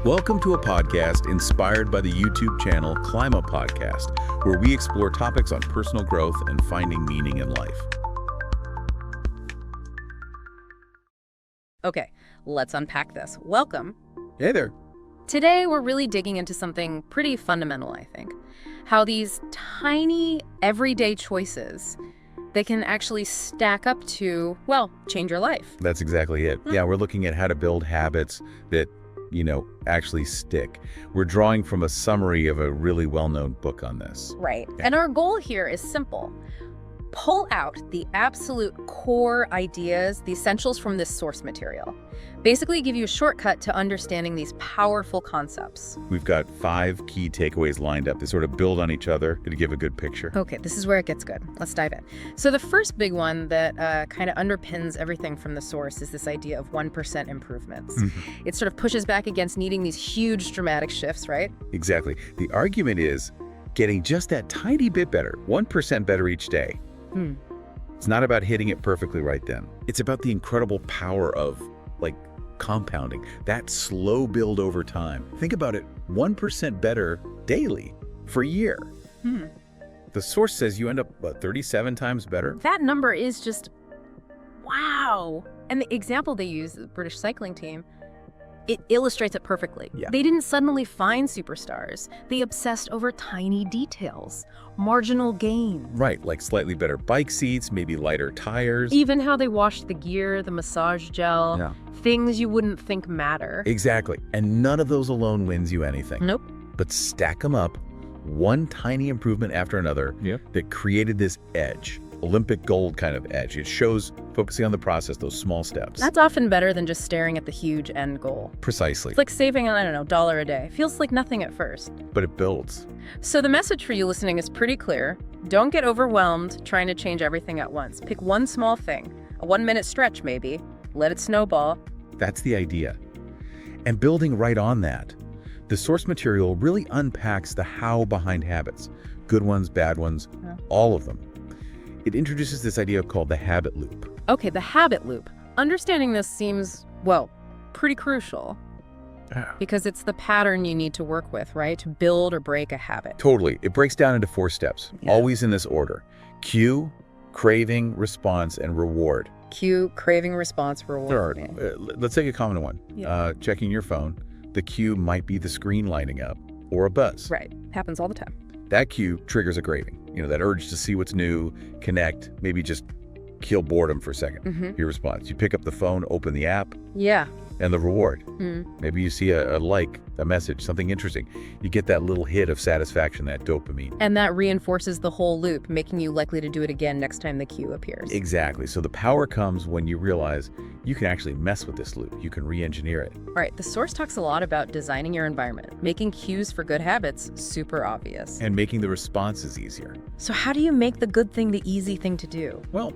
Welcome to a podcast inspired by the YouTube channel ClimbUp Podcast, where we explore topics on personal growth and finding meaning in life. Okay, let's unpack this. Welcome. Hey there. Today, we're really digging into something pretty fundamental, I think. How these tiny, everyday choices, they can actually stack up to, well, change your life. That's exactly it. Yeah, we're looking at how to build habits that, actually stick. We're drawing from a summary of a really well-known book on this. Right. Okay. And our goal here is simple. Pull out the absolute core ideas, the essentials from this source material. Basically give you a shortcut to understanding these powerful concepts. We've got 5 key takeaways lined up. They sort of build on each other to give a good picture. Okay, this is where it gets good. Let's dive in. So the first big one that kind of underpins everything from the source is this idea of 1% improvements. It sort of pushes back against needing these huge dramatic shifts, right? Exactly. The argument is getting just that tiny bit better, 1% better each day. It's not about hitting it perfectly right then. It's about the incredible power of, compounding, that slow build over time. Think about it, 1% better daily for a year. The source says you end up, 37 times better? That number is just, wow. And the example they use, the British cycling team, it illustrates it perfectly. Yeah. They didn't suddenly find superstars. They obsessed over tiny details, marginal gains. Right, like slightly better bike seats, maybe lighter tires. Even how they washed the gear, the massage gel, Yeah. things you wouldn't think matter. Exactly. And none of those alone wins you anything. Nope. But stack them up, one tiny improvement after another, that created this edge. Olympic gold kind of edge. It shows focusing on the process, those small steps. That's often better than just staring at the huge end goal. Precisely. It's like saving, $1 a day. Feels like nothing at first. But it builds. So the message for you listening is pretty clear. Don't get overwhelmed trying to change everything at once. Pick one small thing, a 1-minute stretch maybe. Let it snowball. That's the idea. And building right on that, the source material really unpacks the how behind habits. Good ones, bad ones, all of them. It introduces this idea called the habit loop. Okay, the habit loop. Understanding this seems, pretty crucial. Because it's the pattern you need to work with, right? To build or break a habit. Totally. It breaks down into 4 steps, Yeah. always in this order. Cue, craving, response, and reward. Cue, craving, response, reward. Let's take a common one. Yeah. Checking your phone. The cue might be the screen lighting up or a buzz. Right. Happens all the time. That cue triggers a craving. That urge to see what's new, connect, maybe just kill boredom for a second. Your response. You pick up the phone, open the app, Yeah. and the reward. Maybe you see a message, something interesting. You get that little hit of satisfaction, that dopamine. And that reinforces the whole loop, making you likely to do it again next time the cue appears. Exactly. So the power comes when you realize you can actually mess with this loop. You can re-engineer it. All right, the source talks a lot about designing your environment, making cues for good habits super obvious. And making the responses easier. So how do you make the good thing the easy thing to do? Well,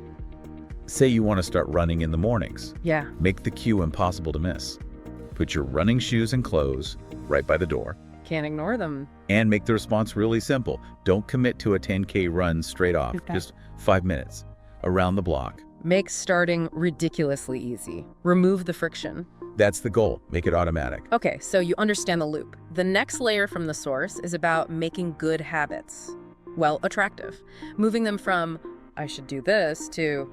say you want to start running in the mornings. Yeah. Make the cue impossible to miss. Put your running shoes and clothes right by the door. Can't ignore them. And make the response really simple. Don't commit to a 10K run straight off. Okay. Just 5 minutes around the block. Make starting ridiculously easy. Remove the friction. That's the goal. Make it automatic. Okay, so you understand the loop. The next layer from the source is about making good habits, attractive. Moving them from, I should do this, to,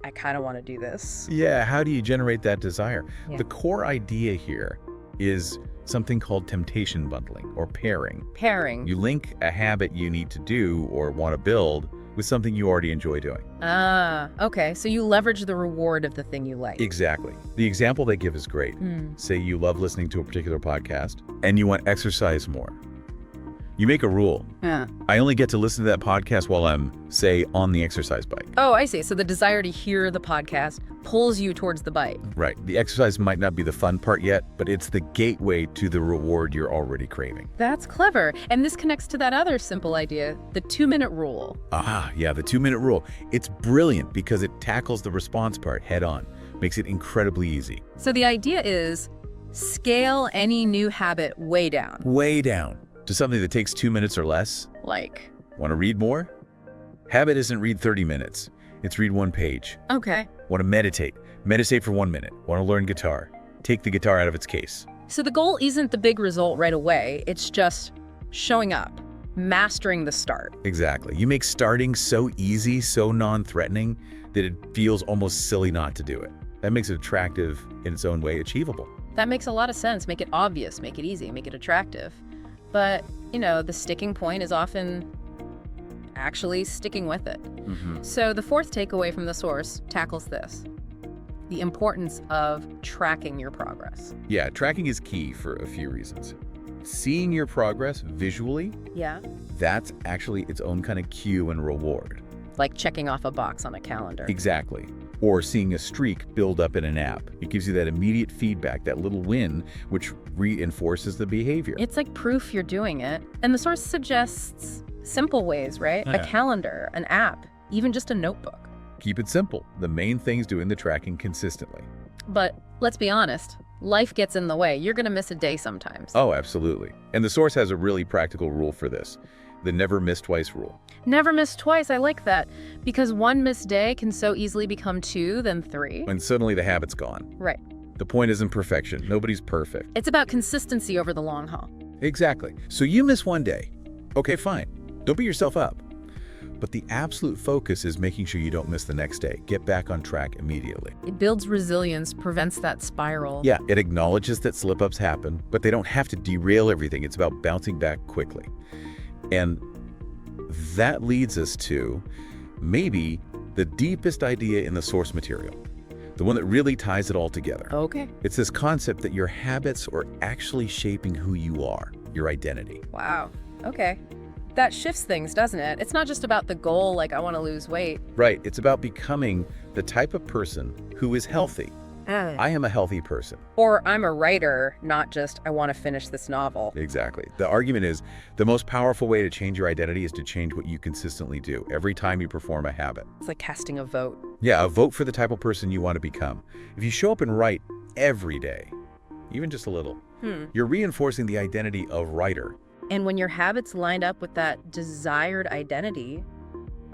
I kind of want to do this. Yeah, how do you generate that desire? Yeah. The core idea here is something called temptation bundling or pairing. Pairing. You link a habit you need to do or want to build with something you already enjoy doing. Okay, so you leverage the reward of the thing you like. Exactly. The example they give is great. Say you love listening to a particular podcast and you want exercise more. You make a rule. Yeah. I only get to listen to that podcast while I'm, say, on the exercise bike. Oh, I see. So the desire to hear the podcast pulls you towards the bike. Right. The exercise might not be the fun part yet, but it's the gateway to the reward you're already craving. That's clever. And this connects to that other simple idea, the 2-minute rule. Yeah, the 2-minute rule. It's brilliant because it tackles the response part head on, makes it incredibly easy. So the idea is scale any new habit way down. Way down to something that takes 2 minutes or less. Like? Want to read more? Habit isn't read 30 minutes. It's read 1 page. Okay. Want to meditate? Meditate for 1 minute. Want to learn guitar? Take the guitar out of its case. So the goal isn't the big result right away. It's just showing up, mastering the start. Exactly. You make starting so easy, so non-threatening, that it feels almost silly not to do it. That makes it attractive in its own way, achievable. That makes a lot of sense. Make it obvious, make it easy, make it attractive. But, the sticking point is often actually sticking with it. So the fourth takeaway from the source tackles this: the importance of tracking your progress. Yeah, tracking is key for a few reasons. Seeing your progress visually, Yeah. that's actually its own kind of cue and reward. Like checking off a box on a calendar. Exactly. Or seeing a streak build up in an app. It gives you that immediate feedback, that little win, which reinforces the behavior. It's like proof you're doing it. And the source suggests simple ways, right? Yeah. A calendar, an app, even just a notebook. Keep it simple. The main thing's doing the tracking consistently. But let's be honest, life gets in the way. You're going to miss a day sometimes. Oh, absolutely. And the source has a really practical rule for this: the never miss twice rule. Never miss twice. I like that. Because one missed day can so easily become 2, then 3. And suddenly the habit's gone. Right. The point isn't perfection. Nobody's perfect. It's about consistency over the long haul. Exactly. So you miss one day. Okay, fine. Don't beat yourself up. But the absolute focus is making sure you don't miss the next day. Get back on track immediately. It builds resilience, prevents that spiral. Yeah, it acknowledges that slip-ups happen, but they don't have to derail everything. It's about bouncing back quickly. And that leads us to maybe the deepest idea in the source material, the one that really ties it all together. Okay. It's this concept that your habits are actually shaping who you are, your identity. Wow. Okay. That shifts things, doesn't it? It's not just about the goal, like I want to lose weight. Right. It's about becoming the type of person who is healthy. I am a healthy person. Or I'm a writer, not just I want to finish this novel. Exactly. The argument is the most powerful way to change your identity is to change what you consistently do every time you perform a habit. It's like casting a vote. Yeah, a vote for the type of person you want to become. If you show up and write every day, even just a little, you're reinforcing the identity of writer. And when your habits lined up with that desired identity,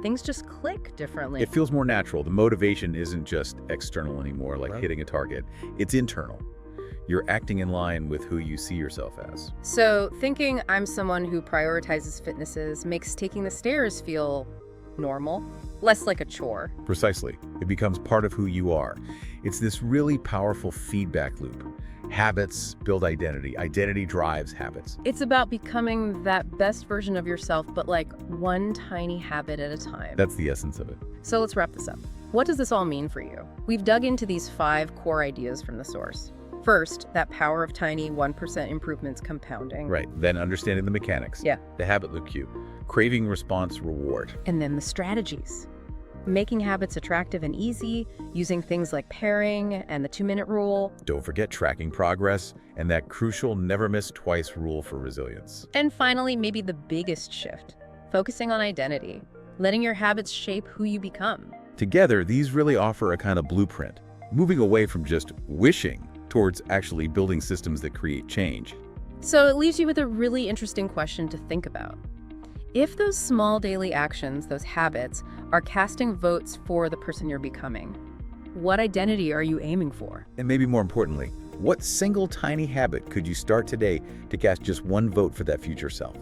things just click differently. It feels more natural. The motivation isn't just external anymore, like hitting a target. It's internal. You're acting in line with who you see yourself as. So thinking I'm someone who prioritizes fitnesses makes taking the stairs feel normal, less like a chore. Precisely. It becomes part of who you are. It's this really powerful feedback loop. Habits build identity. Identity drives habits. It's about becoming that best version of yourself, but like one tiny habit at a time. That's the essence of it. So let's wrap this up. What does this all mean for you? We've dug into these 5 core ideas from the source. First, that power of tiny 1% improvements compounding. Right. Then understanding the mechanics. Yeah. The habit loop cue. Craving, response, reward. And then the strategies. Making habits attractive and easy, using things like pairing and the 2-minute rule. Don't forget tracking progress and that crucial never miss twice rule for resilience. And finally, maybe the biggest shift, focusing on identity, letting your habits shape who you become. Together, these really offer a kind of blueprint, moving away from just wishing towards actually building systems that create change. So it leaves you with a really interesting question to think about. If those small daily actions, those habits, are casting votes for the person you're becoming, what identity are you aiming for? And maybe more importantly, what single tiny habit could you start today to cast just one vote for that future self?